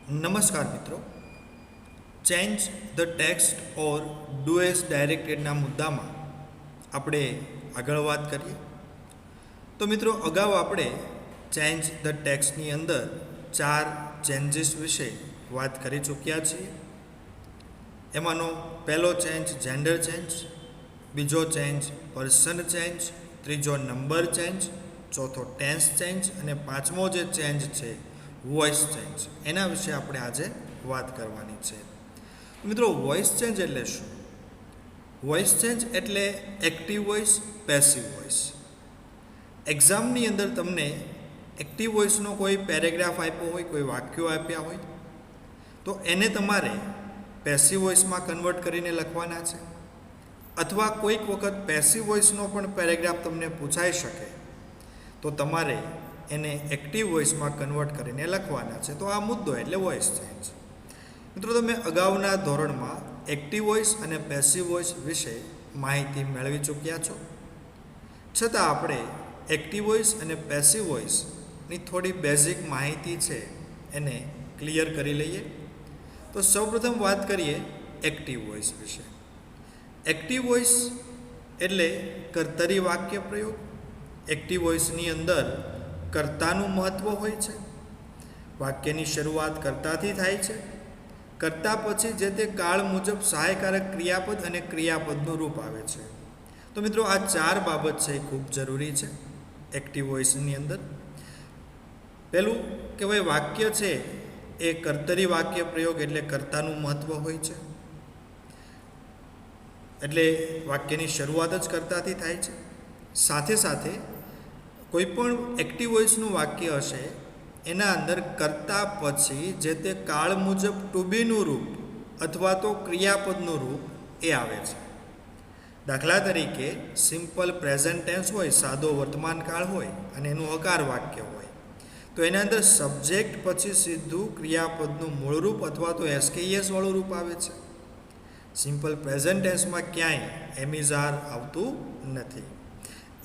નમસ્કાર મિત્રો, change the text or do as ડાયરેક્ટેડના મુદ્દામાં આપણે આગળ વાત કરીએ. તો મિત્રો, અગાઉ આપણે ચેન્જ ધ ટેક્સ્ટની અંદર 4 ચેન્જીસ વિશે વાત કરી ચૂક્યા છીએ. એમાંનો પહેલો ચેન્જ જેન્ડર ચેન્જ, બીજો ચેન્જ પર્સન ચેન્જ, ત્રીજો નંબર ચેન્જ, ચોથો ટેન્સ ચેન્જ અને પાંચમો જે ચેન્જ છે વોઇસ ચેન્જ. એના વિશે આપણે આજે વાત કરવાની છે. મિત્રો, વોઇસ ચેન્જ એટલે શું? વોઇસ ચેન્જ એટલે એક્ટિવ વોઇસ, પેસિવ વોઇસ. એક્ઝામની અંદર તમને એક્ટિવ વોઇસનો કોઈ પેરેગ્રાફ આપ્યો હોય, કોઈ વાક્યો આપ્યા હોય, તો એને તમારે પેસિવ વોઇસમાં કન્વર્ટ કરીને લખવાના છે. અથવા કોઈક વખત પેસિવ વોઇસનો પણ પેરેગ્રાફ તમને પૂછાઈ શકે, તો તમારે એને એક્ટિવ વોઇસમાં કન્વર્ટ કરીને લખવાના છે. તો આ મુદ્દો એટલે વોઇસ ચેન્જ. મિત્રો, તમે અગાઉના ધોરણમાં એક્ટિવ વોઇસ અને પેસિવ વોઇસ વિશે માહિતી મેળવી ચૂક્યા છો. છતાં આપણે એક્ટિવ વોઇસ અને પેસિવ વોઇસની થોડી બેઝિક માહિતી છે એને ક્લિયર કરી લઈએ. તો સૌપ્રથમ વાત કરીએ એક્ટિવ વોઇસ વિશે. એક્ટિવ વોઇસ એટલે કર્તરી વાક્ય પ્રયોગ. એક્ટિવ વોઇસની અંદર કર્તાનું મહત્ત્વ હોય છે. વાક્યની શરૂઆત કર્તાથી થાય છે. કર્તા પછી જે તે કાળ મુજબ સહાયકારક ક્રિયાપદ અને ક્રિયાપદનું રૂપ આવે છે. તો મિત્રો, આ 4 બાબત છે એ ખૂબ જરૂરી છે એક્ટિવ વોઇસની અંદર. પહેલું કે ભાઈ, વાક્ય છે એ કર્તરી વાક્ય પ્રયોગ એટલે કર્તાનું મહત્ત્વ હોય છે. એટલે વાક્યની શરૂઆત જ કર્તાથી થાય છે. સાથે સાથે કોઈ પણ એક્ટિવ વોઇસનું વાક્ય હશે એના અંદર કર્તા પછી જે તે કાળ મુજબ ટુ બીનું રૂપ અથવા તો ક્રિયાપદનું રૂપ એ આવે છે. દાખલા તરીકે સિમ્પલ પ્રેઝન્ટ ટેન્સ હોય, સાદો વર્તમાન કાળ હોય અને એનું હકાર વાક્ય હોય, તો એના અંદર સબ્જેક્ટ પછી સીધું ક્રિયાપદનું મૂળ રૂપ અથવા તો એસકેએસ વાળું રૂપ આવે છે. સિમ્પલ પ્રેઝન્ટ ટેન્સમાં ક્યાંય એમિઝાર આવતું નથી.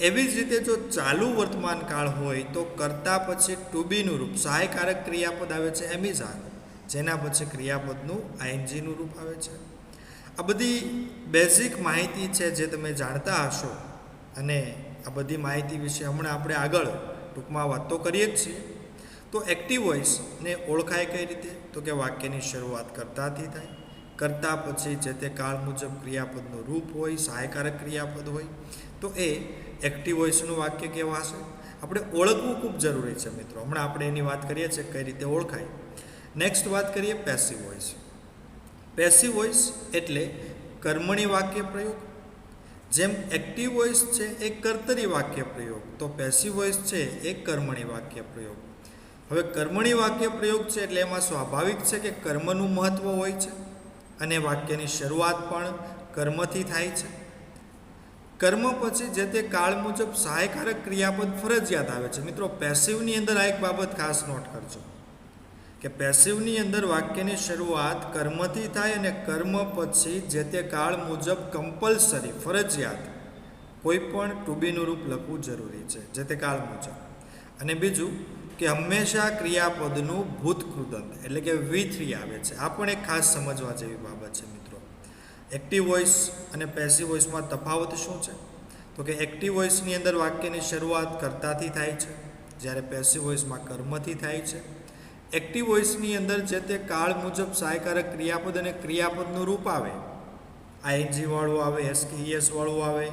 એવી જ રીતે જો ચાલુ વર્તમાન કાળ હોય તો કર્તા પછી ટુ બીનું રૂપ સહાયકારક ક્રિયાપદ આવે છે એમિઝાર, જેના પછી ક્રિયાપદનું આઈએનજીનું રૂપ આવે છે. આ બધી બેઝિક માહિતી છે જે તમે જાણતા હશો, અને આ બધી માહિતી વિશે હમણાં આપણે આગળ ટૂંકમાં વાત તો કરીએ જ છીએ. તો એક્ટિવ વોઇસને ઓળખાય કઈ રીતે? તો કે વાક્યની શરૂઆત કર્તાથી થાય. કર્તા પછી જે તે કાળ મુજબ ક્રિયાપદનું રૂપ હોય, સહાયકારક ક્રિયાપદ હોય, તો એ એક્ટિવ વોઇસનું વાક્ય કહેવાશે. આપણે ઓળખવું ખૂબ જરૂરી છે મિત્રો. હમણાં આપણે એની વાત કરીએ છીએ કઈ રીતે ઓળખાય. નેક્સ્ટ વાત કરીએ પેસિવ વોઇસ. પેસિવ વોઇસ એટલે કર્મણી વાક્ય પ્રયોગ. જેમ એક્ટિવ વોઇસ છે એ કર્તરી વાક્ય પ્રયોગ, તો પેસિવ વોઇસ છે એ કર્મણી વાક્ય પ્રયોગ. હવે કર્મણી વાક્ય પ્રયોગ છે એટલે એમાં સ્વાભાવિક છે કે કર્મનું મહત્ત્વ હોય છે અને વાક્યની શરૂઆત પણ કર્મથી થાય છે. કર્મ પછી જે તે કાળ મુજબ સહાયકારક ક્રિયાપદ ફરજિયાત આવે છે. મિત્રો, પેસિવની અંદર આ એક બાબત ખાસ નોટ કરજો કે પેસિવની અંદર વાક્યની શરૂઆત કર્મથી થાય અને કર્મ પછી જે તે કાળ મુજબ કમ્પલસરી, ફરજિયાત કોઈ પણ ટુ બીનું રૂપ લખવું જરૂરી છે જે તે કાળ મુજબ. અને બીજું કે હંમેશા ક્રિયાપદનું ભૂતકૃદંત એટલે કે V3 આવે છે. આ પણ એક ખાસ સમજવા જેવી બાબત છે મિત્રો. એક્ટિવ વોઇસ અને પેસિવ વોઇસમાં તફાવત શું છે? તો કે એક્ટિવ વોઇસની અંદર વાક્યની શરૂઆત કર્તાથી થાય છે, જ્યારે પેસિવ વોઇસમાં કર્મથી થાય છે. એક્ટિવ વોઇસની અંદર જે તે કાળ મુજબ સહાયકારક ક્રિયાપદ અને ક્રિયાપદનું રૂપ આવે, આઈએનજી વાળું આવે, એસકેએસ વાળું આવે,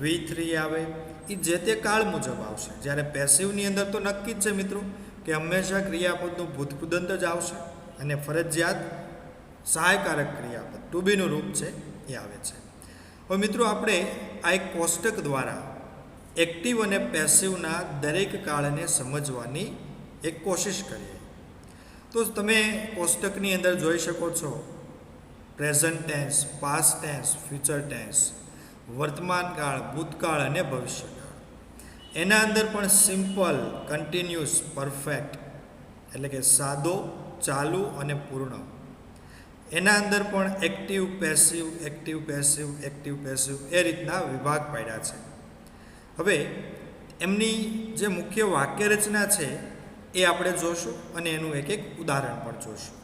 V3 આવે, એ જે તે કાળ મુજબ આવશે. જ્યારે પેસિવની અંદર તો નક્કી જ છે મિત્રો કે હંમેશા ક્રિયાપદનું ભૂતકૃદંત જ આવશે અને ફરજિયાત સહાયકારક ક્રિયાપદ ટુ બીનું રૂપ છે એ આવે છે. હવે મિત્રો, આપણે આ એક કોષ્ટક દ્વારા એક્ટિવ અને પેસિવના દરેક કાળને સમજવાની એક કોશિશ કરીએ. તો તમે કોષ્ટકની અંદર જોઈ શકો છો present tense, past tense, future tense, વર્તમાન કાળ, ભૂતકાળ અને ભવિષ્યકાળ. એના અંદર પણ સિમ્પલ, કન્ટિન્યુઅસ, પરફેક્ટ એટલે કે સાદો, ચાલુ અને પૂર્ણ. એના અંદર પણ active, passive, active, passive, active, passive એ રીતના વિભાગ પાડ્યા છે. હવે એમની જે મુખ્ય વાક્ય રચના છે એ આપણે જોશું અને એનું એક એક ઉદાહરણ પણ જોશું.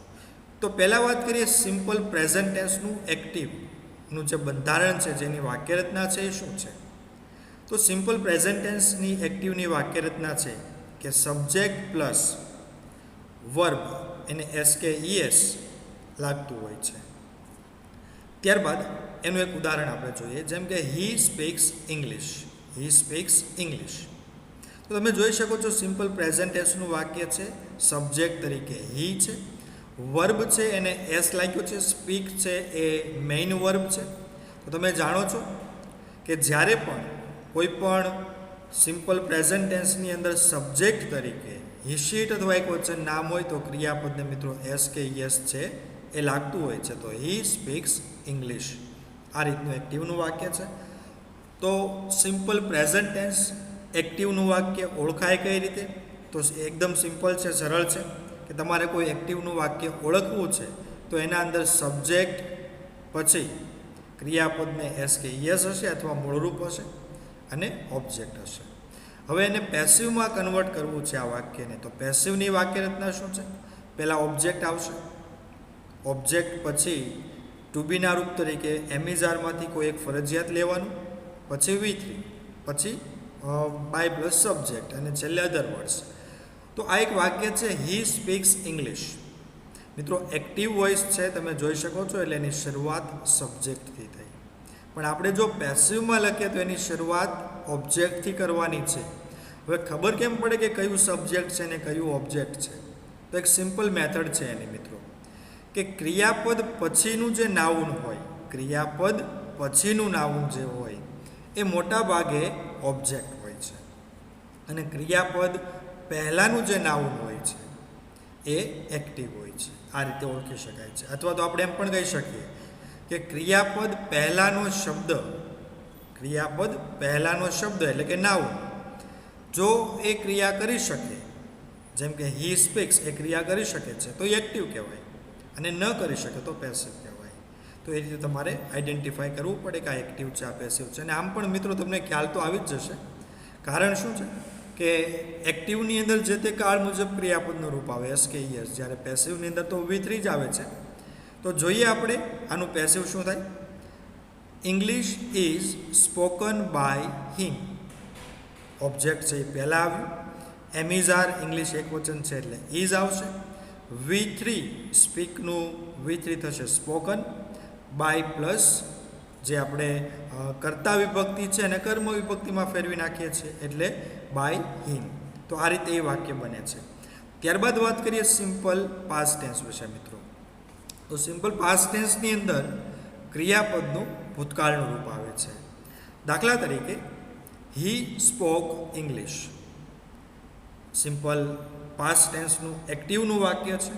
તો પહેલાં વાત કરીએ સિમ્પલ પ્રેઝન્ટ ટેન્સનું એક્ટિવનું જે બંધારણ છે, જેની વાક્યરચના છે એ શું છે. તો સિમ્પલ પ્રેઝન્ટ ટેન્સની એક્ટિવની વાક્યરચના છે કે સબ્જેક્ટ પ્લસ વર્બ એને SKES લાગતું હોય છે. ત્યારબાદ એનું એક ઉદાહરણ આપણે જોઈએ, જેમ કે હી સ્પીક્સ ઇંગ્લિશ. હી સ્પીક્સ ઇંગ્લિશ. તો તમે જોઈ શકો છો સિમ્પલ પ્રેઝન્ટ ટેન્સનું વાક્ય છે, સબ્જેક્ટ તરીકે હી છે, વર્બ છે એને એસ લાગ્યો છે, સ્પીક છે એ મેઇન વર્બ છે. તો તમે જાણો છો કે જ્યારે પણ કોઈ પણ સિમ્પલ પ્રેઝન્ટ ટેન્સની અંદર સબ્જેક્ટ તરીકે હી શીટ અથવા એક વચન નામ હોય તો ક્રિયાપદને મિત્રો એસ કે યસ છે એ લાગતું હોય છે. તો હી સ્પીક્સ ઇંગ્લિશ આ રીતનું એક્ટિવનું વાક્ય છે. તો સિમ્પલ પ્રેઝન્ટ ટેન્સ એક્ટિવનું વાક્ય ઓળખાય કઈ રીતે? તો એકદમ સિમ્પલ છે, સરળ છે કે તમારે કોઈ એક્ટિવનું વાક્ય ઓળખવું છે તો એના અંદર સબ્જેક્ટ પછી ક્રિયાપદને એસ કે યસ હશે અથવા મૂળરૂપ હશે અને ઓબ્જેક્ટ હશે. હવે એને પેસિવમાં કન્વર્ટ કરવું છે આ વાક્યને. તો પેસિવની વાક્યરચના શું છે? પહેલાં ઓબ્જેક્ટ આવશે, ઓબ્જેક્ટ પછી ટુ બીના રૂપ તરીકે એમિઝારમાંથી કોઈ એક ફરજિયાત લેવાનું, પછી V3, પછી બાય પ્લસ સબ્જેક્ટ અને છેલ્લે અધર વર્ડ્સ. તો આ એક વાક્ય છે હી સ્પીક્સ ઇંગ્લિશ. મિત્રો એક્ટિવ વોઇસ છે, તમે જોઈ શકો છો, એટલે એની શરૂઆત સબ્જેક્ટથી થઈ. પણ આપણે જો પેસિવમાં લખીએ તો એની શરૂઆત ઓબ્જેક્ટથી કરવાની છે. હવે ખબર કેમ પડે કે કયું સબ્જેક્ટ છે ને કયું ઓબ્જેક્ટ છે? તો એક સિમ્પલ મેથડ છે એની મિત્રો, કે ક્રિયાપદ પછીનું જે નાઉન હોય, ક્રિયાપદ પછીનું નાઉન જે હોય એ મોટા ભાગે ઓબ્જેક્ટ હોય છે અને ક્રિયાપદ પહેલાંનું જે નાઉન હોય છે એ એક્ટિવ હોય છે. આ રીતે ઓળખી શકાય છે. અથવા તો આપણે એમ પણ કહી શકીએ કે ક્રિયાપદ પહેલાંનો શબ્દ એટલે કે નાઉન જો એ ક્રિયા કરી શકે, જેમ કે હી સ્પીક્સ એ ક્રિયા કરી શકે છે તો એ એક્ટિવ કહેવાય, અને ન કરી શકે તો પેસિવ કહેવાય. તો એ રીતે તમારે આઈડેન્ટિફાઈ કરવું પડે કે આ એક્ટિવ છે, આ પેસિવ છે. અને આમ પણ મિત્રો તમને ખ્યાલ તો આવી જ જશે. કારણ શું છે કે એક્ટિવની અંદર જે તે કાળ મુજબ ક્રિયાપદનું રૂપ આવે એસ કે યસ, જ્યારે પેસિવની અંદર તો V3 જ આવે છે. તો જોઈએ આપણે આનું પેસિવ શું થાય. English is spoken by him. Object છે એ પહેલાં આવ્યું, એમિઝાર ઇંગ્લિશ એક વચન છે એટલે ઇઝ આવશે, V3 સ્પીકનું V3 થશે સ્પોકન, બાય પ્લસ જે આપણે કર્તા વિભક્તિ છે અને કર્મ વિભક્તિમાં ફેરવી નાખીએ છીએ એટલે બાય હિમ. તો આ રીતે એ વાક્ય બને છે. ત્યારબાદ વાત કરીએ સિમ્પલ પાસ્ટ ટેન્સ વિશે મિત્રો. તો સિમ્પલ પાસ્ટ ટેન્સની અંદર ક્રિયાપદનું ભૂતકાળનું રૂપ આવે છે. દાખલા તરીકે he spoke English. Simple past ટેન્સનું એક્ટિવનું વાક્ય છે.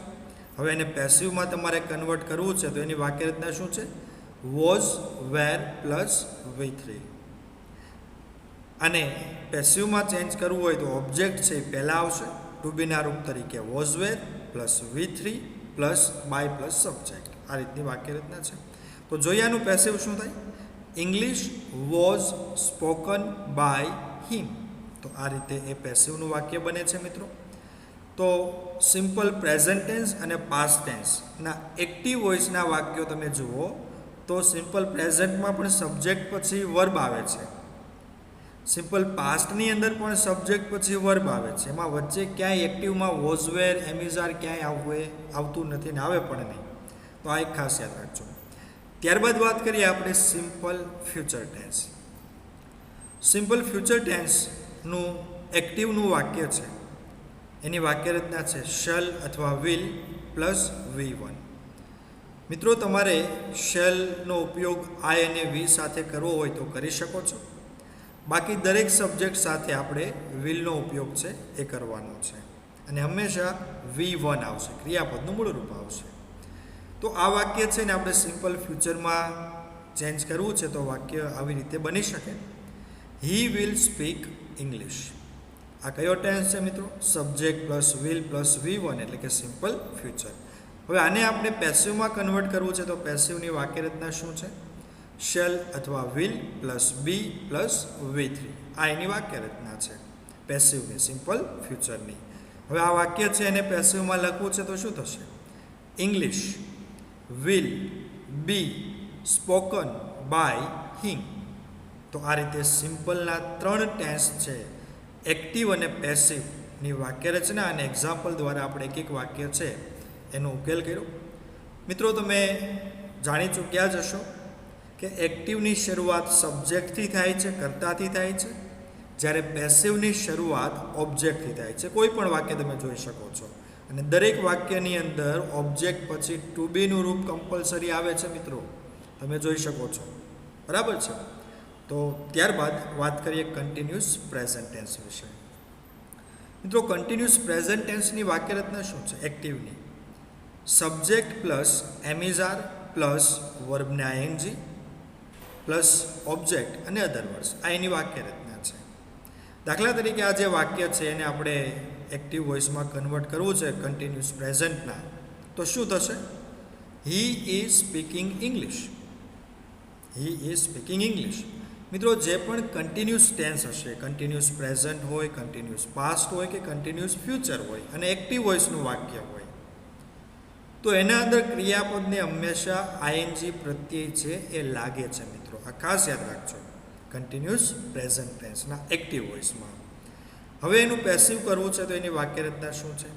હવે એને પેસિવમાં તમારે કન્વર્ટ કરવું છે તો એની વાક્યરચના શું છે? Was, were plus V3. અને પેસિવમાં ચેન્જ કરવું હોય તો ઓબ્જેક્ટ છે એ પહેલાં આવશે, ટુ બીના રૂપ તરીકે was were plus V3 plus by plus subject. આ રીતની વાક્યરચના છે. તો જોઈએ આનું પેસિવ શું થાય. English was spoken by him. તો આ રીતે એ પેસિવનું વાક્ય બને છે મિત્રો. તો સિમ્પલ પ્રેઝન્ટ ટેન્સ અને પાસ્ટ ટેન્સના એક્ટિવ વોઇસના વાક્યો તમે જુઓ તો સિમ્પલ પ્રેઝન્ટમાં પણ સબ્જેક્ટ પછી વર્બ આવે છે, સિમ્પલ પાસ્ટની અંદર પણ સબ્જેક્ટ પછી વર્બ આવે છે. એમાં વચ્ચે ક્યાંય એક્ટિવમાં વોઝવેર, એમિઝાર ક્યાંય આવતું નથી ને આવે પણ નહીં. તો આ એક ખાસ યાદ રાખજો. ત્યારબાદ વાત કરીએ આપણે simple future tense. Simple future ટેન્સનું એક્ટિવનું વાક્ય છે, એની વાક્યરચના છે શેલ અથવા વિલ પ્લસ V1. મિત્રો તમારે શેલનો ઉપયોગ આઈ અને વી સાથે કરવો હોય તો કરી શકો છો. બાકી દરેક સબ્જેક્ટ સાથે આપણે વિલનો ઉપયોગ છે એ કરવાનો છે અને હંમેશા V1 આવશે, ક્રિયાપદનું મૂળરૂપ આવશે. તો આ વાક્ય છે ને આપણે સિમ્પલ ફ્યુચરમાં ચેન્જ કરવું છે તો વાક્ય આવી રીતે બની શકે. He will speak English. આ કયો ટેન્સ છે મિત્રો? Subject plus will plus V1 એટલે કે સિમ્પલ ફ્યુચર. હવે આને આપણે પેસિવમાં કન્વર્ટ કરવું છે તો પેસિવની વાક્યરચના શું છે? શેલ અથવા will plus be plus V3. આ એની વાક્યરચના છે પેસિવની, સિમ્પલ ફ્યુચરની. હવે આ વાક્ય છે એને પેસિવમાં લખવું છે તો શું થશે? English will be spoken by him. તો આ રીતે સિમ્પલના 3 ટેન્સ છે, એક્ટિવ અને પેસિવની વાક્યરચના અને એક્ઝામ્પલ દ્વારા આપણે એક વાક્ય છે એનો ઉકેલ કર્યો. મિત્રો, તમે જાણી ચૂક્યા જ હશો કે એક્ટિવની શરૂઆત સબ્જેક્ટથી થાય છે, કર્તાથી થાય છે, જ્યારે પેસિવની શરૂઆત ઓબ્જેક્ટથી થાય છે. કોઈ પણ વાક્ય તમે જોઈ શકો છો અને દરેક વાક્યની અંદર ઓબ્જેક્ટ પછી ટુ બીનું રૂપ કમ્પલસરી આવે છે. મિત્રો, તમે જોઈ શકો છો, બરાબર છે. તો ત્યારબાદ વાત કરીએ કન્ટિન્યુઅસ પ્રેઝન્ટ ટેન્સ વિશે. મિત્રો, કન્ટિન્યુઅસ પ્રેઝન્ટ ટેન્સની વાક્યરચના શું છે? એક્ટિવની subject plus એમિઝાર plus વર્બના ING plus object અને અધર વર્ડ્સ, આ એની વાક્યરચના છે. દાખલા તરીકે આ જે વાક્ય છે એને આપણે એક્ટિવ વોઇસમાં કન્વર્ટ કરવું છે કન્ટિન્યુઅસ પ્રેઝન્ટના, તો શું થશે? He is speaking English. He is speaking English. મિત્રો, જે પણ કન્ટિન્યુઅસ ટેન્સ હશે, કન્ટિન્યુઅસ પ્રેઝન્ટ હોય, કન્ટિન્યુઅસ પાસ્ટ હોય કે કન્ટિન્યુઅસ ફ્યુચર હોય અને એક્ટિવ વોઇસનું વાક્ય હોય, તો એના અંદર ક્રિયાપદને હંમેશા આઈએનજી પ્રત્યય છે એ લાગે છે. મિત્રો, આ ખાસ યાદ રાખજો કન્ટિન્યુઅસ પ્રેઝન્ટ ટેન્સના એક્ટિવ વોઇસમાં. હવે એનું પેસિવ કરવું છે તો એની વાક્યરચના શું છે?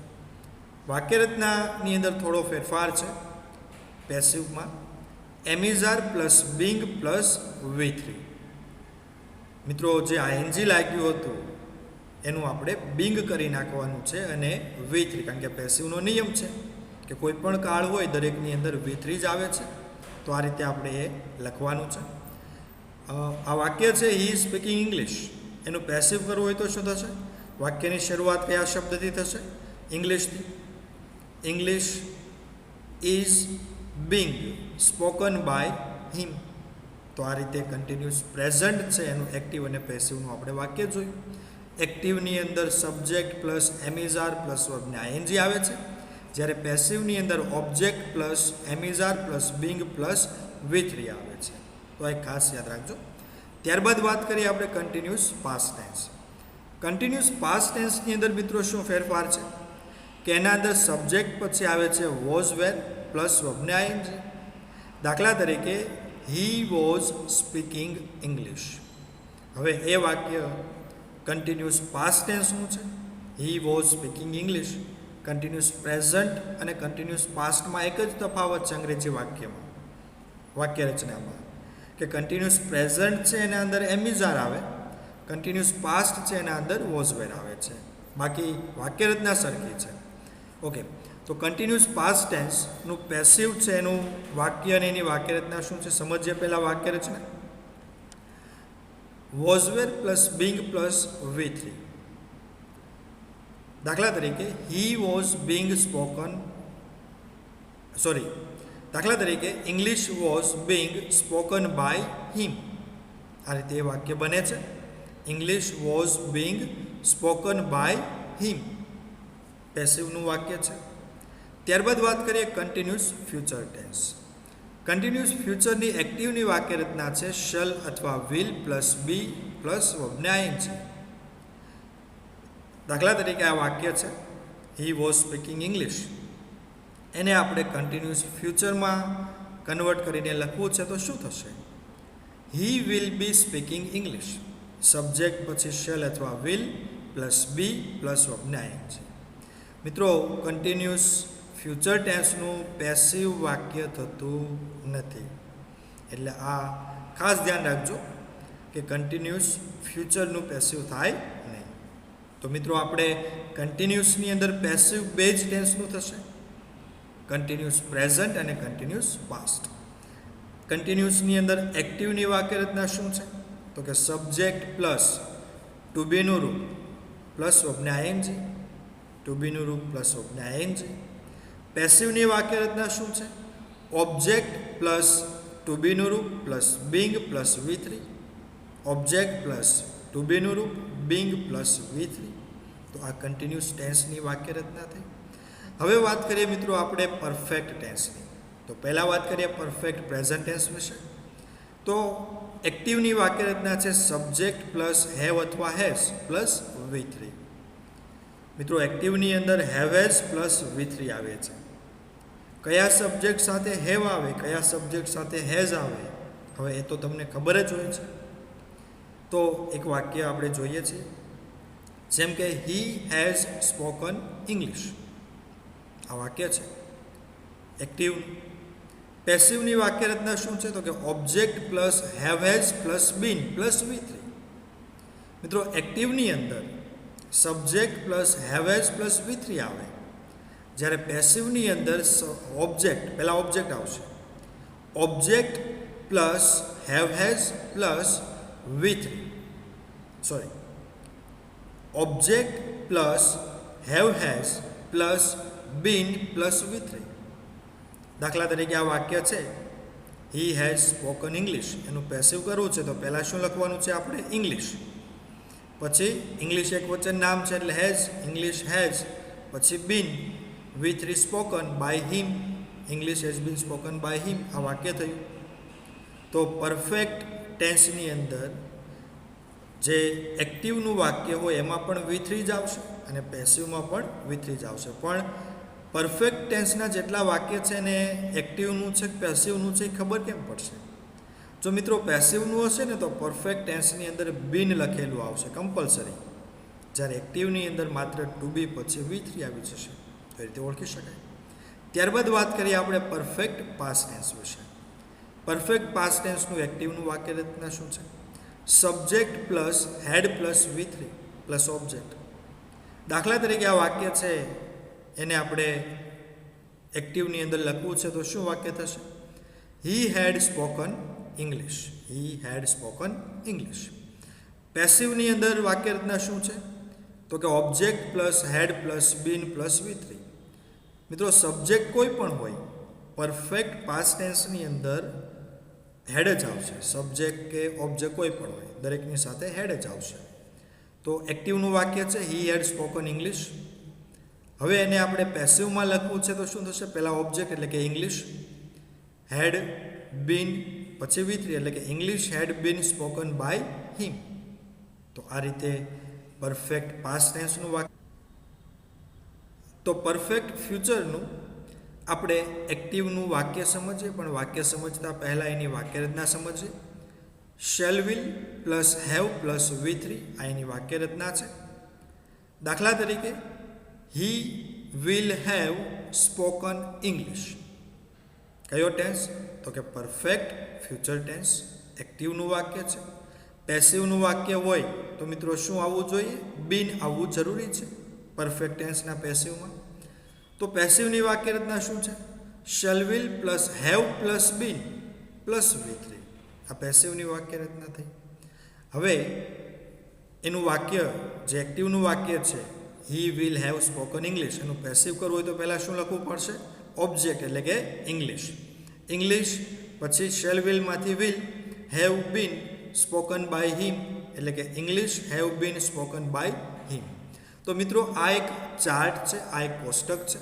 વાક્યરચનાની અંદર થોડો ફેરફાર છે. પેસિવમાં એમિઝાર પ્લસ બિંગ પ્લસ V3. મિત્રો, જે આઈએનજી લાગ્યું હતું એનું આપણે બિંગ કરી નાખવાનું છે અને V3, કારણ કે પેસિવનો નિયમ છે કે કોઈ પણ કાળ હોય દરેકની અંદર V3 જ આવે છે. તો આ રીતે આપણે એ લખવાનું છે. આ વાક્ય છે હી ઇઝ સ્પીકિંગ ઇંગ્લિશ, એનું પેસિવ કરવું હોય તો શું થશે? વાક્યની શરૂઆત કયા શબ્દથી થશે? ઇંગ્લિશથી. English is being spoken by him. તો આ રીતે કન્ટિન્યુઅસ પ્રેઝન્ટ છે એનું એક્ટિવ અને પેસિવનું આપણે વાક્ય જોયું. એક્ટિવની અંદર સબ્જેક્ટ પ્લસ એમિઝાર પ્લસ વર્બને આઈએનજી આવે છે, જ્યારે પેસિવની અંદર object plus એમિઝાર plus being plus V3 આવે છે. તો એક ખાસ યાદ રાખજો. ત્યારબાદ વાત કરીએ આપણે continuous past tense. Continuous past ટેન્સની અંદર મિત્રો શું ફેરફાર છે કે એના અંદર સબ્જેક્ટ પછી આવે છે વોઝ વેર પ્લસ વર્બને આઈએનજી. દાખલા તરીકે હી વોઝ સ્પીકિંગ ઇંગ્લિશ. હવે એ વાક્ય કન્ટિન્યુઅસ પાસ્ટ ટેન્સનું છે. He was speaking English. Continuous present અને કન્ટિન્યુઅસ પાસ્ટમાં એક જ તફાવત છે અંગ્રેજી વાક્યમાં, વાક્યરચનામાં, કે કન્ટિન્યુઅસ પ્રેઝન્ટ છે એના અંદર એમિઝાર આવે, કન્ટિન્યુઅસ પાસ્ટ છે એના અંદર વોઝ વેર આવે છે. બાકી વાક્યરચના સરખી છે. ઓકે, તો કન્ટિન્યુઅસ પાસ્ટ ટેન્સનું પેસિવ છે એનું વાક્ય અને એની વાક્યરચના શું છે સમજીએ. પહેલાં વાક્યરચના was were plus being plus V3. દાખલા તરીકે હી વોઝ બિંગ સ્પોકન દાખલા તરીકે English was being spoken by him. આ રીતે એ વાક્ય બને છે. English was being spoken by him, પેસિવનું વાક્ય છે. ત્યારબાદ વાત કરીએ કન્ટિન્યુઅસ ફ્યુચર ટેન્સ. કન્ટિન્યુઅસ ફ્યુચરની એક્ટિવની વાક્યરચના છે શલ અથવા વિલ પ્લસ બી પ્લસ વર્બને આઈએનજી. દાખલા તરીકે આ વાક્ય છે હી વોઝ સ્પીકિંગ ઇંગ્લિશ, એને આપણે કન્ટિન્યુઅસ ફ્યુચરમાં કન્વર્ટ કરીને લખવું છે તો શું થશે? He will be speaking English. Subject પછી શેલ અથવા વિલ પ્લસ બી પ્લસ વર્બને આઈએનજી. મિત્રો, કન્ટિન્યુઅસ ફ્યુચર ટેન્સનું પેસિવ વાક્ય થતું નથી, એટલે આ ખાસ ધ્યાન રાખજો કે કન્ટિન્યુઅસ ફ્યુચરનું પેસિવ થાય નહીં. તો મિત્રો, આપણે કન્ટિન્યુઅસની અંદર પેસિવ બે જ ટેન્સનું થશે, કન્ટિન્યુઅસ પ્રેઝન્ટ અને કન્ટિન્યુઅસ પાસ્ટ. કન્ટિન્યુઅસની અંદર એક્ટિવની વાક્યરચના શું છે તો કે સબ્જેક્ટ પ્લસ ટુ બીનું રૂપ પ્લસ વર્બને આઈએનજી, ટુ બીનું રૂપ પ્લસ વર્બને આઈએનજી. પેસિવની વાક્યરચના શું છે? ઓબ્જેક્ટ પ્લસ ટુ બીનું રૂપ plus being plus V3, object plus to બીનું રૂપ બિંગ પ્લસ V3. તો આ કન્ટિન્યુઅસ ટેન્સની વાક્યરચના થઈ. હવે વાત કરીએ મિત્રો આપણે પરફેક્ટ ટેન્સની. તો પહેલાં વાત કરીએ પરફેક્ટ પ્રેઝન્ટ ટેન્સ વિશે. તો એક્ટિવની વાક્યરચના છે સબ્જેક્ટ પ્લસ હેવ અથવા હેઝ પ્લસ V3. મિત્રો એક્ટિવની અંદર હેવ હેઝ પ્લસ V3 આવે છે. કયા સબ્જેક્ટ સાથે હેવ આવે, કયા સબ્જેક્ટ સાથે હેઝ આવે, હવે એ તો તમને ખબર જ હોય છે. તો એક વાક્ય આપણે જોઈએ છીએ, જેમ કે હી હેઝ સ્પોકન ઇંગ્લિશ. આ વાક્ય છે એક્ટિવ. પેસિવની વાક્ય રચના શું છે? તો કે object plus have has plus been plus V3. મિત્રો એક્ટિવની અંદર subject plus have has plus V3 આવે, જ્યારે પેસિવની અંદર ઓબ્જેક્ટ, પહેલાં ઓબ્જેક્ટ આવશે, object plus have has plus V3, sorry, object plus have has plus been plus V3. દાખલા તરીકે આ વાક્ય છે હી હેઝ સ્પોકન ઇંગ્લિશ, એનું પેસિવ કરવું છે તો પહેલાં શું લખવાનું છે આપણે? ઇંગ્લિશ. પછી ઇંગ્લિશ એક વચન નામ છે એટલે હેઝ, ઇંગ્લિશ હેઝ, પછી been, V3 spoken by him, English has been spoken by him. આ વાક્ય થયું. તો પરફેક્ટ ટેન્સની અંદર જે એક્ટિવનું વાક્ય હોય એમાં પણ V3 જ આવશે અને પેસિવમાં પણ V3 જ આવશે. પણ પરફેક્ટ ટેન્સના જેટલા વાક્ય છે ને એક્ટિવનું છે પેસિવનું છે એ ખબર કેમ પડશે? જો મિત્રો પેસિવનું હશે ને તો પરફેક્ટ ટેન્સની અંદર બીન લખેલું આવશે કમ્પલસરી, જ્યારે એક્ટિવની અંદર માત્ર ટુ બી પછી V3 આવી જશે. એ રીતે ઓળખી શકાય. ત્યારબાદ વાત કરીએ આપણે પરફેક્ટ પાસ્ટ ટેન્સ વિશે. પરફેક્ટ પાસ્ટ ટેન્સનું એક્ટિવનું વાક્ય રચના શું છે? Subject plus had plus V3 plus object. દાખલા તરીકે આ વાક્ય છે એને આપણે એક્ટિવની અંદર લખવું છે તો શું વાક્ય થશે? He had spoken English, he had spoken English. પેસિવની અંદર વાક્ય રચના શું છે? તો કે object plus had plus been plus V3. મિત્રો સબ્જેક્ટ કોઈ પણ હોય, પરફેક્ટ પાસ્ટ ટેન્સની અંદર હેડ જ આવશે. સબ્જેક્ટ કે ઓબ્જેક્ટ કોઈ પણ હોય, દરેકની સાથે હેડ જ આવશે. તો એક્ટિવનું વાક્ય છે હી હેડ સ્પોકન ઇંગ્લિશ. હવે એને આપણે પેસિવમાં લખવું છે તો શું થશે? પહેલાં ઓબ્જેક્ટ એટલે કે ઇંગ્લિશ, હેડ, બીન, પછી V3 એટલે કે English had been spoken by him. તો આ રીતે પરફેક્ટ પાસ્ટ ટેન્સનું વાક્ય. તો પરફેક્ટ ફ્યુચરનું આપણે એક્ટિવનું વાક્ય સમજીએ, પણ વાક્ય સમજતા પહેલાં એની વાક્ય રચના સમજીએ. Shall will plus have plus V3 આ એની વાક્ય રચના છે. દાખલા તરીકે he will have spoken English. કયો ટેન્સ? તો કે પરફેક્ટ ફ્યુચર ટેન્સ, એક્ટિવનું વાક્ય છે. પેસિવનું વાક્ય હોય તો મિત્રો શું આવવું જોઈએ? બીન આવવું જરૂરી છે પરફેક્ટ ટેન્સના પેસિવમાં. તો પેસિવની વાક્ય રચના શું છે? Shall will plus have plus been plus V3. આ પેસિવની વાક્ય રચના થઈ. હવે એનું વાક્ય જે એક્ટિવનું વાક્ય છે હી વિલ હેવ સ્પોકન ઇંગ્લિશ, એનું પેસિવ કરવું હોય તો પહેલાં શું લખવું પડશે? ઓબ્જેક્ટ એટલે કે ઇંગ્લિશ, ઇંગ્લિશ, પછી શેલ વિલમાંથી will, have been spoken by him એટલે કે English have been spoken by him. તો મિત્રો આ એક ચાર્ટ છે, આ એક કોષ્ટક છે,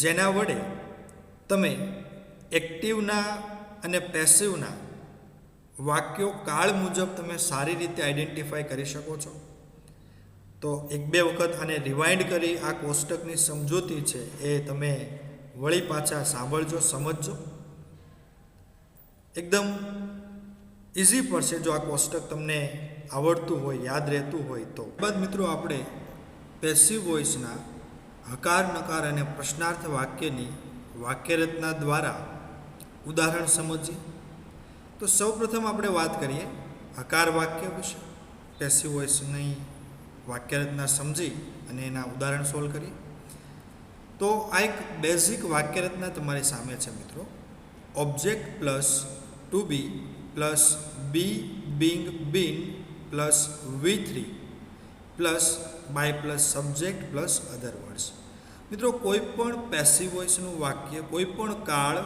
જેના વડે તમે એક્ટિવના અને પેસિવના વાક્યો કાળ મુજબ તમે સારી રીતે આઈડેન્ટિફાઈ કરી શકો છો. તો એક બે વખત આને રિવાઇન્ડ કરી આ કોષ્ટકની સમજૂતી છે એ તમે વળી પાછા સાંભળજો, સમજજો. એકદમ ઇઝી પડશે જો આ કોષ્ટક તમને આવડતું હોય, યાદ રહેતું હોય તો. બાદ મિત્રો આપણે પેસિવ વોઇસના હકાર, નકાર અને પ્રશ્નાર્થ વાક્યની વાક્ય રચના દ્વારા ઉદાહરણ સમજીએ. તો સૌપ્રથમ આપણે વાત કરીએ હકાર વાક્ય વિશે. પેસિવ વોઇસની વાક્ય રચના સમજી અને એના ઉદાહરણ સોલ્વ કરીએ. તો આ એક બેઝિક વાક્ય રચના તમારી સામે છે મિત્રો. Object plus to be plus be being been plus V3 plus by plus subject plus other words. મિત્રો કોઈ પણ પેસિવ વોઇસનું વાક્ય કોઈ પણ કાળ,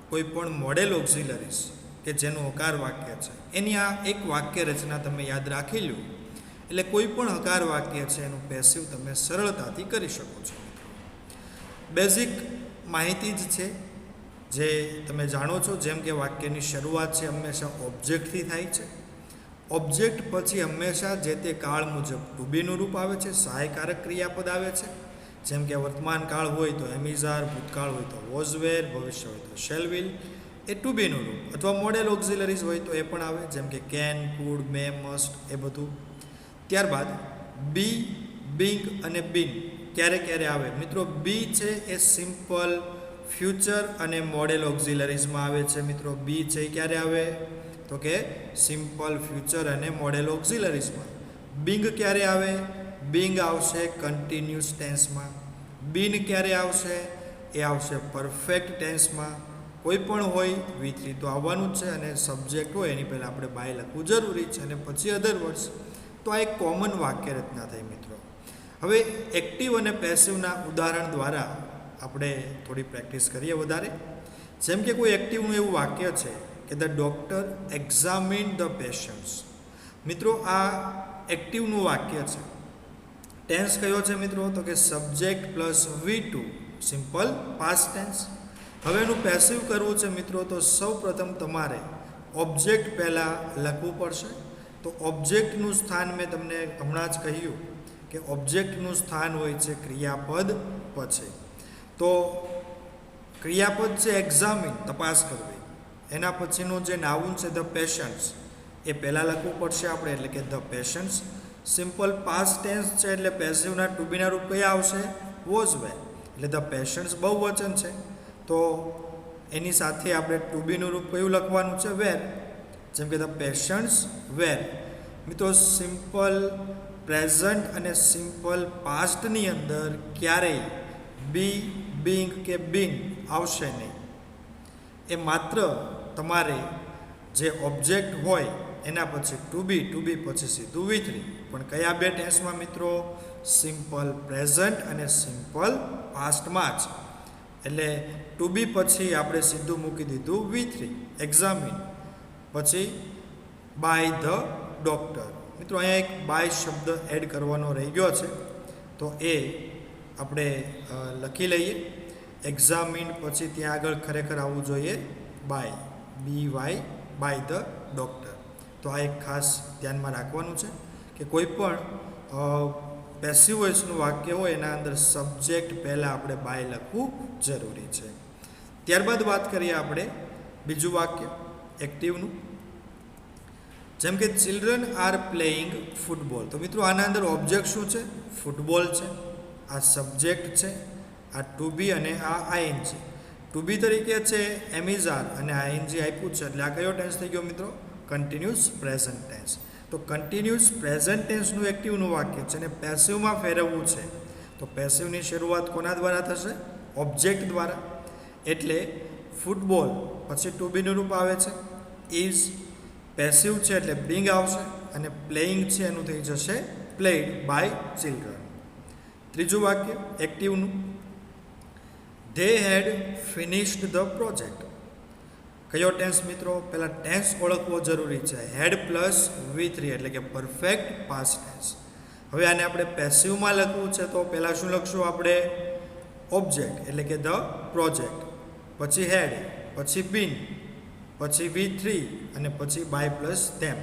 કોઈ પણ મોડેલ ઓક્ઝિલરીઝ કે જેનું હકાર વાક્ય છે એની આ એક વાક્ય રચના તમે યાદ રાખી લો એટલે કોઈ પણ હકાર વાક્ય છે એનું પેસિવ તમે સરળતાથી કરી શકો છો. બેઝિક માહિતી જ છે જે તમે જાણો છો, જેમ કે વાક્યની શરૂઆત છે હંમેશા ઓબ્જેક્ટથી થાય છે. ઓબ્જેક્ટ પછી હંમેશા જે તે કાળ મુજબ ટુ બીનું રૂપ આવે છે, સહાયકારક ક્રિયાપદ આવે છે, જેમ કે વર્તમાન કાળ હોય તો એમિઝાર, ભૂતકાળ હોય તો વોઝ વેર, ભવિષ્ય હોય તો શેલ વિલ, એ ટુ બીનું રૂપ. અથવા મોડેલ ઓક્ઝિલરીઝ હોય તો એ પણ આવે, જેમ કે કેન, કુડ, મે, મસ્ટ, એ બધું. ત્યારબાદ બી, બિંગ અને બીન ક્યારે ક્યારે આવે? મિત્રો, બી છે એ સિમ્પલ ફ્યુચર અને મોડેલ ઓક્ઝિલરીઝમાં આવે છે. મિત્રો, બી છે એ ક્યારે આવે? તો કે સિમ્પલ ફ્યુચર અને મોડેલ ઓક્ઝિલરીઝમાં. બિંગ ક્યારે આવે? બિંગ આવશે કન્ટિન્યુઅસ ટેન્સમાં. બીન ક્યારે આવશે? એ આવશે પરફેક્ટ ટેન્સમાં. કોઈ પણ હોય V3 તો આવવાનું જ છે, અને સબ્જેક્ટ હોય એની પહેલાં આપણે બાય લખવું જરૂરી છે, અને પછી અધર વર્ડ્સ. તો આ એક કોમન વાક્ય રચના થઈ મિત્રો. હવે એક્ટિવ અને પેસિવના ઉદાહરણ દ્વારા આપણે થોડી પ્રેક્ટિસ કરીએ વધારે. જેમ કે કોઈ એક્ટિવનું એવું વાક્ય છે કે the doctor examine the patients. મિત્રો, આ એક્ટિવનું વાક્ય છે. ટેન્સ કયો છે મિત્રો? તો કે subject plus V2, simple past tense. હવે એનું પેસિવ કરવું છે મિત્રો, તો સૌ પ્રથમ તમારે ઓબ્જેક્ટ પહેલાં લખવું પડશે. તો ઓબ્જેક્ટનું સ્થાન મેં તમને હમણાં જ કહ્યું કે ઓબ્જેક્ટનું સ્થાન હોય છે ક્રિયાપદ પછી. તો ક્રિયાપદ છે એક્ઝામિન, તપાસ કરવી. એના પછીનું જે નાઉન છે ધ પેશન્ટ્સ, એ પહેલાં લખવું પડશે આપણે, એટલે કે the patients. Simple past tense છે એટલે પેસિવના ટુ બીના રૂપ કયા આવશે? Was were. એટલે ધ પેશન્ટ્સ બહુવચન છે, તો એની સાથે આપણે ટુ બીનું રૂપ કયું લખવાનું છે? વેર. જેમ કે ધ પેશન્ટ્સ વેર. મિત્રો, સિમ્પલ પ્રેઝન્ટ અને સિમ્પલ પાસ્ટની અંદર ક્યારેય બી, બિંગ કે બીન આવશે નહીં. એ માત્ર તમારે જે ઓબ્જેક્ટ હોય એના પછી ટુ બી પછી સીધું V3. પણ કયા બે ટેન્સમાં મિત્રો? સિમ્પલ પ્રેઝન્ટ અને સિમ્પલ પાસ્ટમાં જ. એટલે ટુ બી પછી આપણે સીધું મૂકી દીધું V3, એક્ઝામિન. પછી બાય ધ ડૉક્ટર. મિત્રો, અહીંયા એક બાય શબ્દ એડ કરવાનો રહી ગયો છે, તો એ આપણે લખી લઈએ. એક્ઝામિન પછી ત્યાં આગળ ખરેખર આવવું જોઈએ by, BY, by the doctor. તો આ એક ખાસ ધ્યાનમાં રાખવાનું છે કે કોઈ પણ પેસિવ વોઇસનું વાક્ય હોય એના અંદર સબ્જેક્ટ પહેલાં આપણે બાય લખવું જરૂરી છે. ત્યારબાદ વાત કરીએ આપણે બીજું વાક્ય એક્ટિવનું. જેમ કે ચિલ્ડ્રન આર પ્લેઇંગ ફૂટબોલ. તો મિત્રો, આના અંદર ઓબ્જેક્ટ શું છે? ફૂટબોલ છે. આ સબ્જેક્ટ છે, આ ટુ બી અને આ ING. ટુ બી તરીકે છે એમિઝાર અને ING આપ્યું છે, એટલે આ કયો ટેન્સ થઈ ગયો મિત્રો? Continuous present tense. તો કન્ટિન્યુઅસ પ્રેઝન્ટ ટેન્સનું એક્ટિવનું વાક્ય છે અને પેસિવમાં ફેરવવું છે. તો પેસિવની શરૂઆત કોના દ્વારા થશે? ઓબ્જેક્ટ દ્વારા. એટલે ફૂટબોલ પછી ટુ બીનું રૂપ આવે છે ઇઝ. પેસિવ છે એટલે બિંગ આવશે, અને પ્લેઇંગ છે એનું થઈ જશે પ્લેડ બાય ચિલ્ડ્રન. ત્રીજું વાક્ય એક્ટિવનું, they had finished the project. કયો ટેન્સ મિત્રો? પહેલાં ટેન્સ ઓળખવો જરૂરી છે. હેડ પ્લસ V3 એટલે કે પરફેક્ટ પાસ્ટ ટેન્સ. હવે આને આપણે પેસિવમાં લખવું છે, તો પહેલાં શું લખશું આપણે? ઓબ્જેક્ટ એટલે કે ધ પ્રોજેક્ટ, પછી હેડ, પછી બીન, પછી V3 અને પછી બાય પ્લસ ધેમ.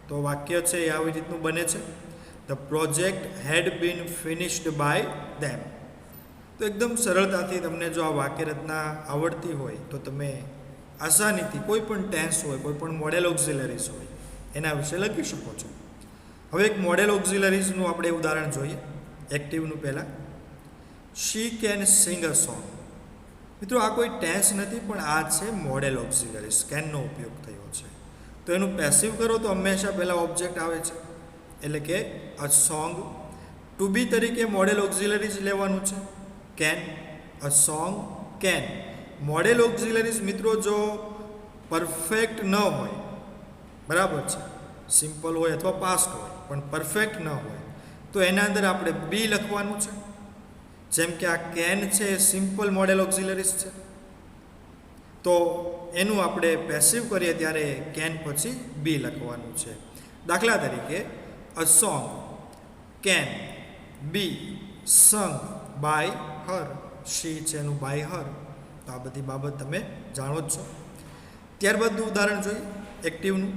તો વાક્ય છે એ આવી રીતનું બને છે, the project had been finished by them. તો એકદમ સરળતાથી તમને જો આ વાક્ય રચના આવડતી હોય તો તમે આસાનીથી કોઈ પણ ટેન્સ હોય, કોઈ પણ મોડેલ ઓક્ઝિલરીઝ હોય, એના વિશે લખી શકો છો. હવે એક મોડેલ ઓક્ઝિલરીઝનું આપણે ઉદાહરણ જોઈએ એક્ટિવનું. પહેલાં she can sing a song. મિત્રો, આ કોઈ ટેન્સ નથી, પણ આ છે મોડેલ ઓક્ઝિલરીઝ. કેનનો ઉપયોગ થયો છે. તો એનું પેસિવ કરો તો હંમેશા પહેલાં ઓબ્જેક્ટ આવે છે, એટલે કે અ સોંગ. ટુ બી તરીકે મોડેલ ઓક્ઝિલરીઝ લેવાનું છે, can, a song, can. Model auxiliaries મિત્રો જો પરફેક્ટ ન હોય, બરાબર છે, સિમ્પલ હોય અથવા પાસ્ટ હોય, પણ પરફેક્ટ ન હોય, તો એના અંદર આપણે બી લખવાનું છે. જેમ કે આ કેન છે એ સિમ્પલ મોડેલ ઓક્ઝિલરીઝ છે, તો એનું આપણે પેસિવ કરીએ ત્યારે કેન પછી બી લખવાનું છે. દાખલા તરીકે અ song can be sung by હર. શી છે એનું બાય હર. તો આ બધી બાબત તમે જાણો જ છો. ત્યારબાદનું ઉદાહરણ જોઈએ એક્ટિવનું.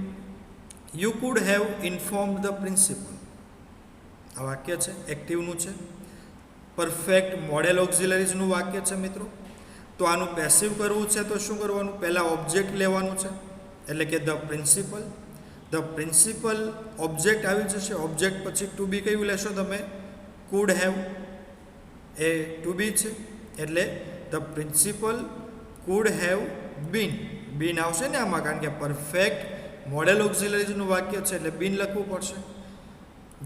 You could have informed the principal. આ વાક્ય છે, એક્ટિવનું છે. પરફેક્ટ મોડેલ ઓક્ઝિલરીઝનું વાક્ય છે મિત્રો. તો આનું પેસિવ કરવું છે તો શું કરવાનું? પહેલાં ઓબ્જેક્ટ લેવાનું છે, એટલે કે the principal. The principal object આવી જશે. ઓબ્જેક્ટ પછી ટુ બી કયું લેશો તમે? Could have. એ ટુ બી છે એટલે the principal could have been. Been આવશે ને આમાં, કારણ કે પરફેક્ટ મોડેલ ઓક્ઝિલરીઝનું વાક્ય છે એટલે બીન લખવું પડશે.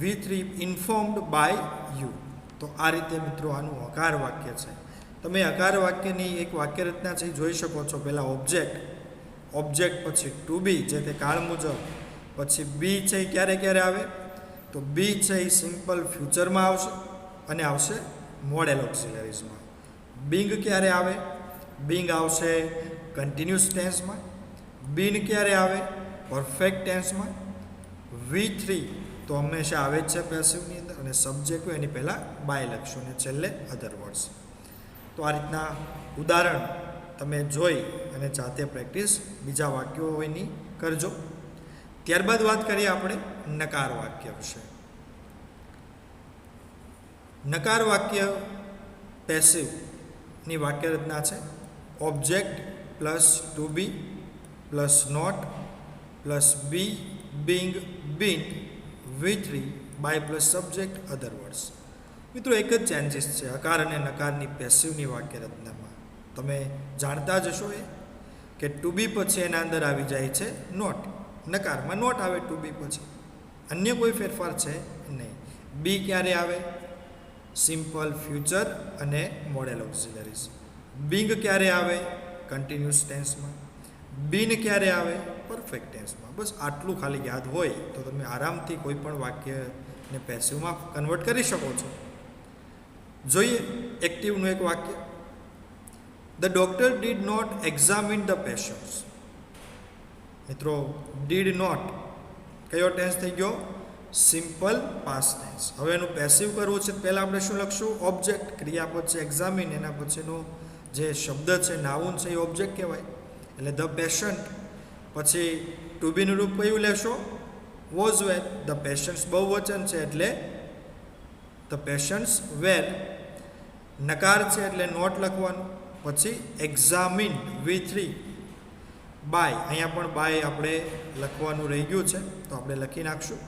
V3 informed by you. તો આ રીતે મિત્રો આનું અકાર વાક્ય છે. તમે અકાર વાક્યની એક વાક્ય રચના છે જોઈ શકો છો. પહેલાં ઓબ્જેક્ટ પછી ટુ બી જે તે કાળ મુજબ, પછી બી છે એ ક્યારે ક્યારે આવે? તો બી છે એ સિમ્પલ ફ્યુચરમાં આવશે અને આવશે મોડેલ ઓક્ઝિલરીઝમાં. બિંગ ક્યારે આવે? બિંગ આવશે કન્ટિન્યુઅસ ટેન્સમાં. બીન ક્યારે આવે? પરફેક્ટ ટેન્સમાં. V3 તો હંમેશા આવે જ છે પેસિવની અંદર, અને સબ્જેક્ટ હોય એની પહેલાં બાય લખશો અને છેલ્લે અધર વર્ડ્સ. તો આ રીતના ઉદાહરણ તમે જોઈ અને જાતે પ્રેક્ટિસ બીજા વાક્યો હોયની કરજો. ત્યારબાદ વાત કરીએ આપણે નકાર વાક્ય વિશે. નકાર વાક્ય પેસિવની વાક્ય રચના છે. Object plus to be plus not plus be being been V3 by plus subject other words. મિત્રો એક જ ચેન્જીસ છે અકાર અને નકારની પેસિવની વાક્ય રચનામાં. તમે જાણતા જ હશો એ કે ટુ બી પછી એના અંદર આવી જાય છે નોટ. નકારમાં નોટ આવે ટુ બી પછી, અન્ય કોઈ ફેરફાર છે નહીં. બી ક્યારે આવે? સિમ્પલ ફ્યુચર અને મોડેલ ઓક્ઝિલરીઝ. બિંગ ક્યારે આવે? કન્ટિન્યુઅસ ટેન્સમાં. બીન ક્યારે આવે? પરફેક્ટ ટેન્સમાં. બસ આટલું ખાલી યાદ હોય તો તમે આરામથી કોઈ પણ વાક્યને પેસિવમાં કન્વર્ટ કરી શકો છો. જોઈએ એક્ટિવનું એક વાક્ય. The doctor did not examine the patients. મિત્રો ડીડ નોટ કયો ટેન્સ થઈ ગયો? Simple past tense. હવે એનું પેસિવ કરવું છે પહેલાં આપણે શું લખશું? ઓબ્જેક્ટ. ક્રિયા પછી એક્ઝામિન, એના પછીનો જે શબ્દ છે નાઉન છે એ ઓબ્જેક્ટ કહેવાય. એટલે ધ પેશન્ટ. પછી ટુ બીનું રૂપ કયું લેશો? Was wear. ધ પેશન્ટ્સ બહુવચન છે એટલે ધ પેશન્ટ્સ વેર. નકાર છે એટલે નોટ લખવાનું. પછી એક્ઝામિન V3 બાય. અહીંયા પણ બાય આપણે લખવાનું રહી ગયું છે તો આપણે લખી નાખશું.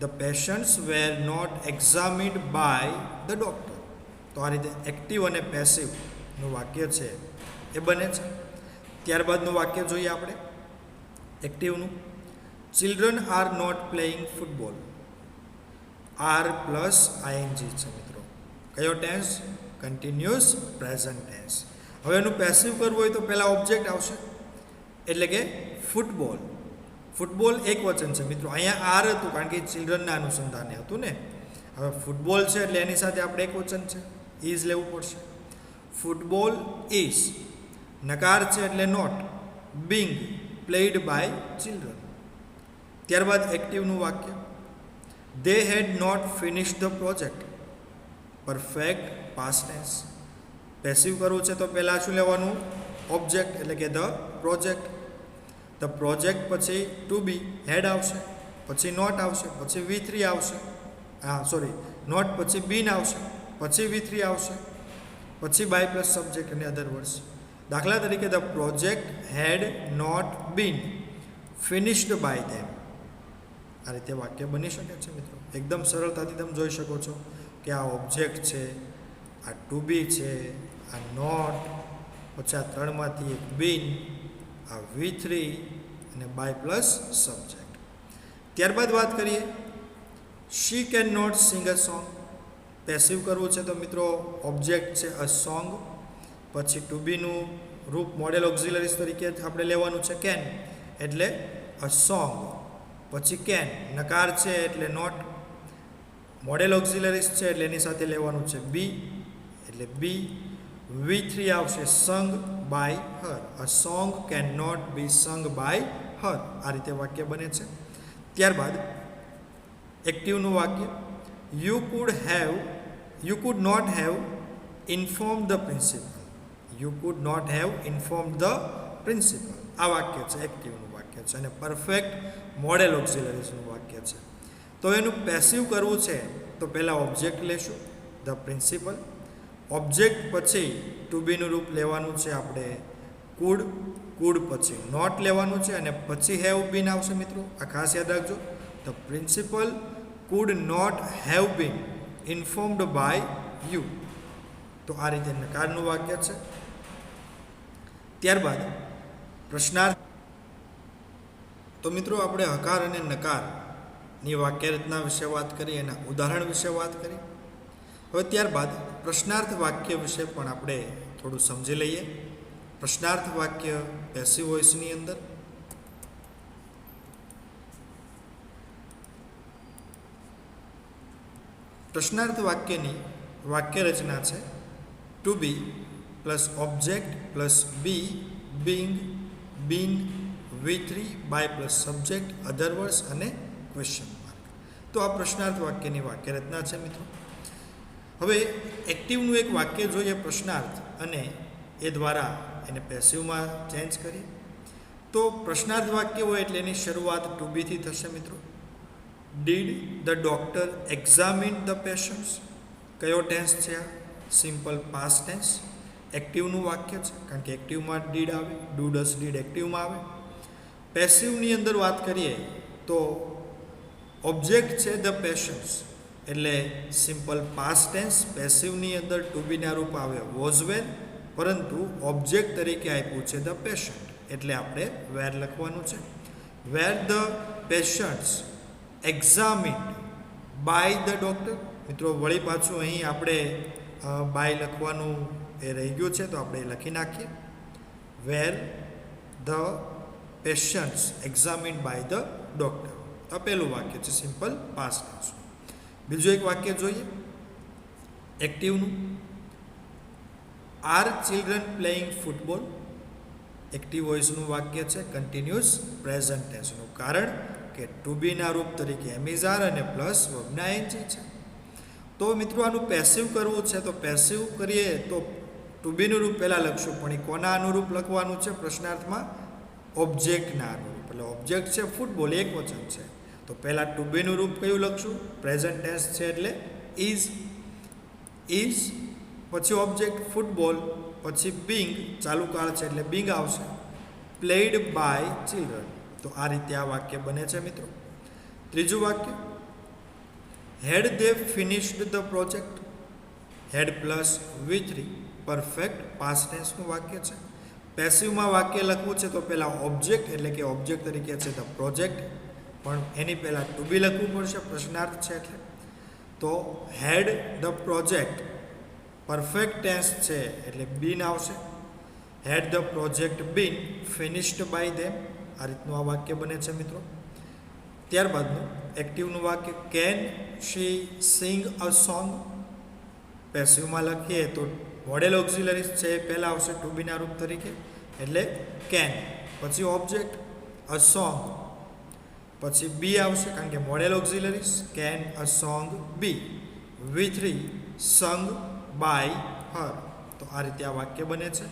The patients were not examined by the doctor. તો આ રીતે એક્ટિવ અને પેસિવનું વાક્ય છે એ બને છે. ત્યારબાદનું વાક્ય જોઈએ આપણે એક્ટિવનું. Children are not playing football. Are plus I N G છે મિત્રો. કયો ટેન્સ? Continuous present tense. હવે એનું પેસિવ કરવું હોય તો પહેલાં ઓબ્જેક્ટ આવશે એટલે કે ફૂટબોલ. ફૂટબોલ એક વચન છે મિત્રો. અહીંયા આર હતું કારણ કે ચિલ્ડ્રનના અનુસંધાને હતું ને. હવે ફૂટબોલ છે એટલે એની સાથે આપણે એક વચન છે, ઇઝ લેવું પડશે. Football is. નકાર છે એટલે not. Being played by children. ત્યારબાદ એક્ટિવનું વાક્ય. They had not finish the project. Perfect past tense. Passive કરવું છે તો પહેલાં શું લેવાનું? ઓબ્જેક્ટ એટલે કે ધ પ્રોજેક્ટ. ધ પ્રોજેક્ટ પછી ટુ બી હેડ આવશે, પછી નોટ આવશે, પછી V3 આવશે. નોટ પછી બીન આવશે, પછી V3 આવશે, પછી બાય પ્લસ સબ્જેક્ટ અને અધર વર્ડ્સ. દાખલા તરીકે the project had not been finished by them. આ રીતે વાક્ય બની શકે છે મિત્રો. એકદમ સરળતાથી તમે જોઈ શકો છો કે આ ઓબ્જેક્ટ છે, આ ટુ બી છે, આ નોટ, પછી આ ત્રણમાંથી એક બીન, આ V3 અને બાય પ્લસ સબ્જેક્ટ. ત્યારબાદ વાત કરીએ she can not sing a song. Passive કરવું છે તો મિત્રો ઓબ્જેક્ટ છે અ સોંગ, પછી ટુ બીનું રૂપ મોડેલ ઓક્ઝિલરીઝ તરીકે આપણે લેવાનું છે કેન એટલે અ સોંગ, પછી કેન નકાર છે એટલે નોટ, મોડેલ ઓક્ઝિલરીઝ છે એટલે એની સાથે લેવાનું છે બી એટલે બી, V3 આવશે sung by her. A song can not be sung by હર. આ રીતે વાક્ય બને છે. ત્યારબાદ એક્ટિવનું વાક્ય you could not have inform the principal. You could not have inform the principal. આ વાક્ય છે એક્ટિવનું વાક્ય વાક્ય છે અને પરફેક્ટ મોડેલ ઓક્સિલરીઝનું વાક્ય છે. તો એનું પેસિવ કરવું છે તો પહેલાં ઓબ્જેક્ટ લેશું, ધ પ્રિન્સિપલ. ઓબ્જેક્ટ પછી ટુ બીનું રૂપ લેવાનું છે આપણે કુડ, કુડ પછી નોટ લેવાનું છે અને પછી હેવ બીન આવશે મિત્રો. આ ખાસ યાદ રાખજો. The principal could not have been informed by you. તો આ રીતે નકારનું વાક્ય છે. ત્યારબાદ પ્રશ્નાર્થ. તો મિત્રો આપણે હકાર અને નકારની વાક્ય રચના વિશે વાત કરી, એના ઉદાહરણ વિશે વાત કરી. હવે ત્યારબાદ પ્રશ્નાર્થ વાક્ય વિશે પણ આપણે થોડું સમજી લઈએ. પ્રશ્નાર્થ વાક્ય પેસિવ વોઇસની અંદર પ્રશ્નાર્થ વાક્યની વાક્ય રચના છે to be plus object plus be, being, been, V3 by plus subject, other words અને ક્વેશ્ચન માર્ક. તો આ પ્રશ્નાર્થ વાક્યની વાક્ય રચના છે મિત્રો. હવે એક્ટિવનું એક વાક્ય જોઈએ પ્રશ્નાર્થ, અને એ દ્વારા એને પેસિવમાં ચેન્જ કરીએ. તો પ્રશ્નાર્થ વાક્ય હોય એટલે એની શરૂઆત ટુ બીથી થશે મિત્રો. Did the doctor examine the patients. કયો ટેન્સ છે આ? Simple past tense. એક્ટિવનું વાક્ય છે કારણ કે એક્ટિવમાં ડીડ આવે, ડુ ડસ ડીડ એક્ટિવમાં આવે. પેસિવની અંદર વાત કરીએ તો ઓબ્જેક્ટ છે ધ પેશન્ટ્સ એટલે સિમ્પલ પાસ્ટ ટેન્સ. પેસિવની અંદર ટુ બીના રૂપ આવે વોઝ વેર, પરંતુ ઓબ્જેક્ટ તરીકે આપ્યું છે ધ પેશન્ટ એટલે આપણે વેર લખવાનું છે. Were the patients examined by the doctor. મિત્રો વળી પાછું અહીં આપણે બાય લખવાનું એ રહી ગયું છે, તો આપણે એ લખી નાખીએ. Were the patients examined by the doctor. આ પહેલું વાક્ય છે સિમ્પલ પાસ્ટ ટેન્સ. બીજું એક વાક્ય જોઈએ એક્ટિવનું. Are children playing football. Active વોઇસનું વાક્ય છે કન્ટિન્યુઅસ પ્રેઝન્ટ ટેન્સનું, કારણ કે ટુ બીના રૂપ તરીકે એમિઝાર અને પ્લસ વર્બના એનજી છે. તો મિત્રો આનું પેસિવ કરવું છે તો પેસિવ કરીએ તો ટુ બીનું રૂપ પહેલાં લખશું, પણ એ કોના અનુરૂપ લખવાનું છે? પ્રશ્નાર્થમાં ઓબ્જેક્ટના અનુરૂપ. એટલે ઓબ્જેક્ટ છે ફૂટબોલ, એક વચન છે, તો પહેલાં ટુ બીનું રૂપ કયું લખશું? પ્રેઝન્ટ ટેન્સ છે એટલે ઇઝ. ઇઝ પછી ઓબ્જેક્ટ ફૂટબોલ, પછી બિંગ ચાલુ કાળ છે એટલે બિંગ આવશે. Played by children. તો આ રીતે આ વાક્ય બને છે મિત્રો. ત્રીજું વાક્ય had they finished the project. Had plus V3 perfect past ટેન્સનું વાક્ય છે. પેસિવમાં વાક્ય લખવું છે તો પહેલાં ઓબ્જેક્ટ એટલે કે ઓબ્જેક્ટ તરીકે છે ધ પ્રોજેક્ટ, પણ એની પહેલાં ટુ બી લખવું પડશે, પ્રશ્નાર્થ છે એટલે. તો had the project perfect tense છે એટલે બીન આવશે. Had the project been finished by them. આ રીતનું આ વાક્ય બને છે મિત્રો. ત્યારબાદનું એક્ટિવનું વાક્ય can she Singh a song. પેસિવમાં લખીએ તો મોડેલ ઓક્સિલરીઝ છે એ પહેલાં આવશે ટુ બીના રૂપ તરીકે એટલે કેન, પછી ઓબ્જેક્ટ અ સોંગ, પછી બી આવશે કારણ કે modal auxiliaries. Can a song be V3 sung by હર. તો આ રીતે આ વાક્ય બને છે.